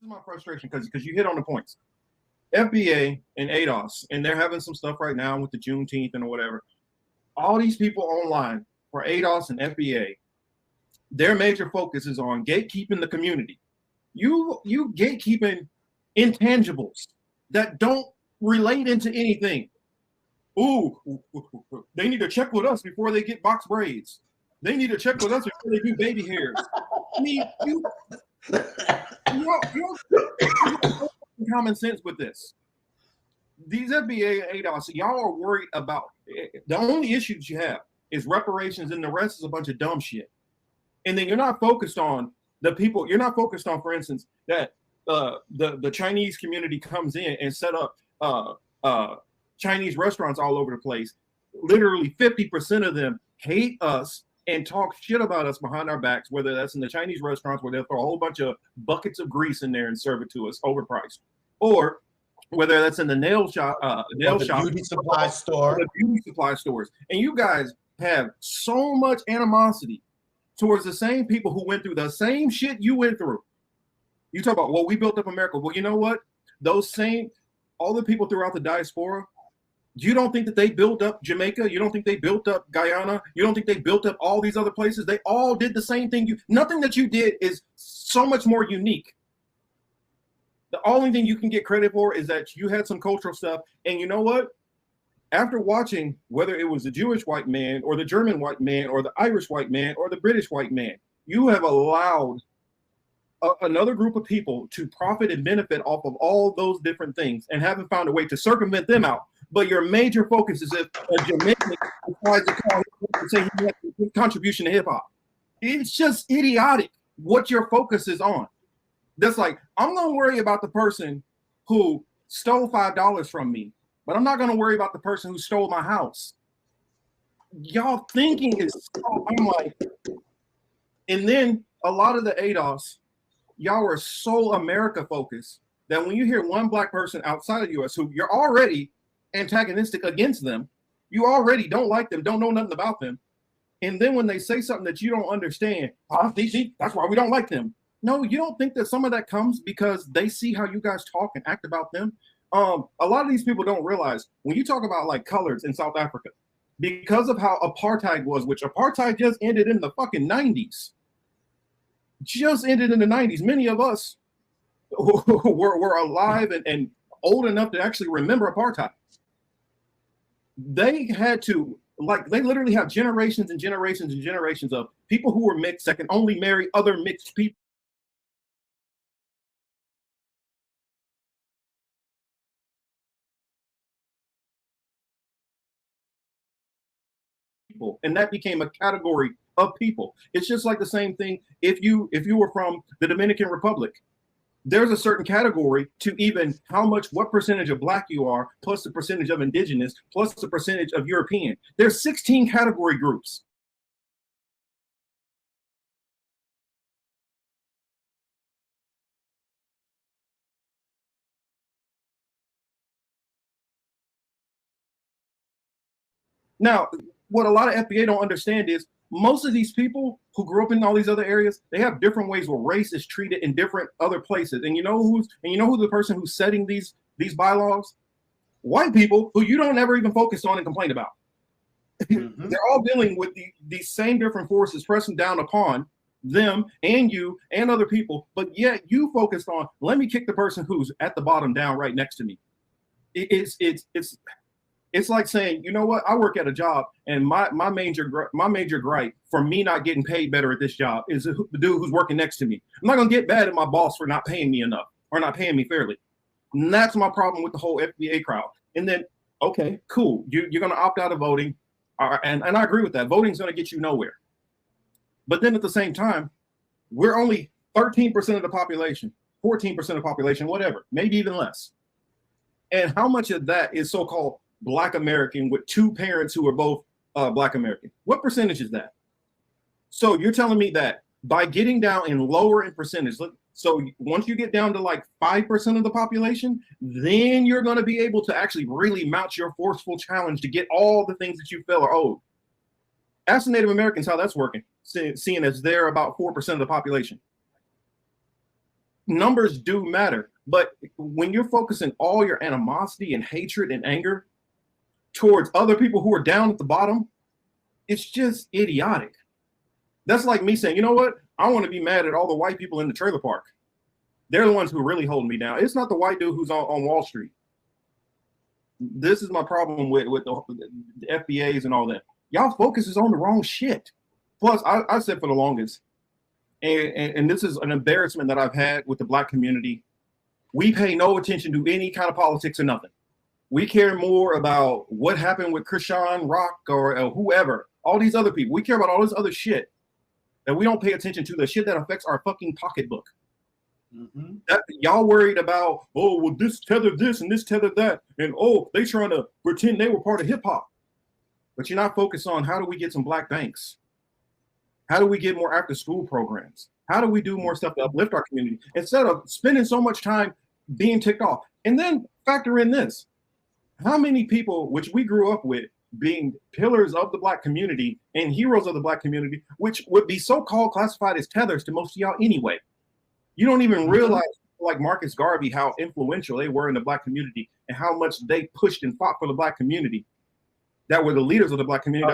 is my frustration because you hit on the points. FBA and ADOS, and they're having some stuff right now with the Juneteenth and whatever. All these people online for ADOS and FBA, their major focus is on gatekeeping the community. You gatekeeping intangibles that don't relate into anything. Ooh, they need to check with us before they get box braids. They need to check with us before they do baby hairs. I mean, you common sense with this. These FBA and ADOS, y'all are worried about the only issue that you have is reparations, and the rest is a bunch of dumb shit. And then you're not focused on the people. You're not focused on, for instance, that the Chinese community comes in and set up Chinese restaurants all over the place. Literally 50% of them hate us and talk shit about us behind our backs, whether that's in the Chinese restaurants where they'll throw a whole bunch of buckets of grease in there and serve it to us overpriced, or whether that's in the nail shop, beauty supply store, the beauty supply stores. And you guys have so much animosity towards the same people who went through the same shit you went through. You talk about, well, we built up America. Well, you know what? All the people throughout the diaspora, you don't think that they built up Jamaica? You don't think they built up Guyana? You don't think they built up all these other places? They all did the same thing. Nothing that you did is so much more unique. The only thing you can get credit for is that you had some cultural stuff. And you know what? After watching, whether it was the Jewish white man or the German white man or the Irish white man or the British white man, you have allowed another group of people to profit and benefit off of all those different things and haven't found a way to circumvent them out. But your major focus is if a Jamaican decides to call and say he had a contribution to hip hop. It's just idiotic what your focus is on. That's like, I'm going to worry about the person who stole $5 from me, but I'm not going to worry about the person who stole my house. Y'all thinking is so, I'm like, and then a lot of the ADOS, y'all are so America focused that when you hear one black person outside of the US who you're already antagonistic against them, you already don't like them, don't know nothing about them. And then when they say something that you don't understand, that's why we don't like them. No, you don't think that some of that comes because they see how you guys talk and act about them? A lot of these people don't realize when you talk about like colors in South Africa, because of how apartheid was, which apartheid just ended in the fucking 90s. Just ended in the 90s. Many of us were alive and old enough to actually remember apartheid. They had to, they literally have generations and generations and generations of people who were mixed that can only marry other mixed people. And that became a category of people. It's just like the same thing if you were from the Dominican Republic. There's a certain category to even what percentage of black you are, plus the percentage of indigenous, plus the percentage of European. There's 16 category groups. Now, what a lot of FBA don't understand is most of these people who grew up in all these other areas, they have different ways where race is treated in different other places. And you know who the person who's setting these bylaws? White people who you don't ever even focus on and complain about. Mm-hmm. They're all dealing with these same different forces pressing down upon them and you and other people, but yet you focused on, let me kick the person who's at the bottom down right next to me. It's like saying, you know what? I work at a job, and my major gripe for me not getting paid better at this job is the dude who's working next to me. I'm not gonna get mad at my boss for not paying me enough or not paying me fairly. And that's my problem with the whole FBA crowd. And then, okay, cool, you're gonna opt out of voting, and I agree with that. Voting's gonna get you nowhere. But then at the same time, we're only 13% of the population, 14% of the population, whatever, maybe even less. And how much of that is so-called Black American with two parents who are both Black American? What percentage is that? So you're telling me that by getting down in lower in percentage, so once you get down to like 5% of the population, then you're going to be able to actually really mount your forceful challenge to get all the things that you feel are owed. Ask the Native Americans how that's working, seeing as they're about 4% of the population. numbers do matter. But when you're focusing all your animosity and hatred and anger towards other people who are down at the bottom, it's just idiotic. That's like me saying, you know what? I want to be mad at all the white people in the trailer park. They're the ones who are really holding me down. It's not the white dude who's on Wall Street. This is my problem with the FBAs and all that. Y'all focus is on the wrong shit. Plus, I said for the longest, and this is an embarrassment that I've had with the black community. We pay no attention to any kind of politics or nothing. We care more about what happened with Krishan Rock or whoever, all these other people. We care about all this other shit that we don't pay attention to, the shit that affects our fucking pocketbook. Mm-hmm. Y'all worried about, oh, well, this tether this and this tether that, and oh, they trying to pretend they were part of hip hop. But you're not focused on how do we get some black banks? How do we get more after school programs? How do we do more stuff to uplift our community instead of spending so much time being ticked off? And then factor in this. How many people, which we grew up with, being pillars of the black community and heroes of the black community, which would be so-called classified as tethers to most of y'all anyway. You don't even realize, like Marcus Garvey, how influential they were in the black community and how much they pushed and fought for the black community. That were the leaders of the black community.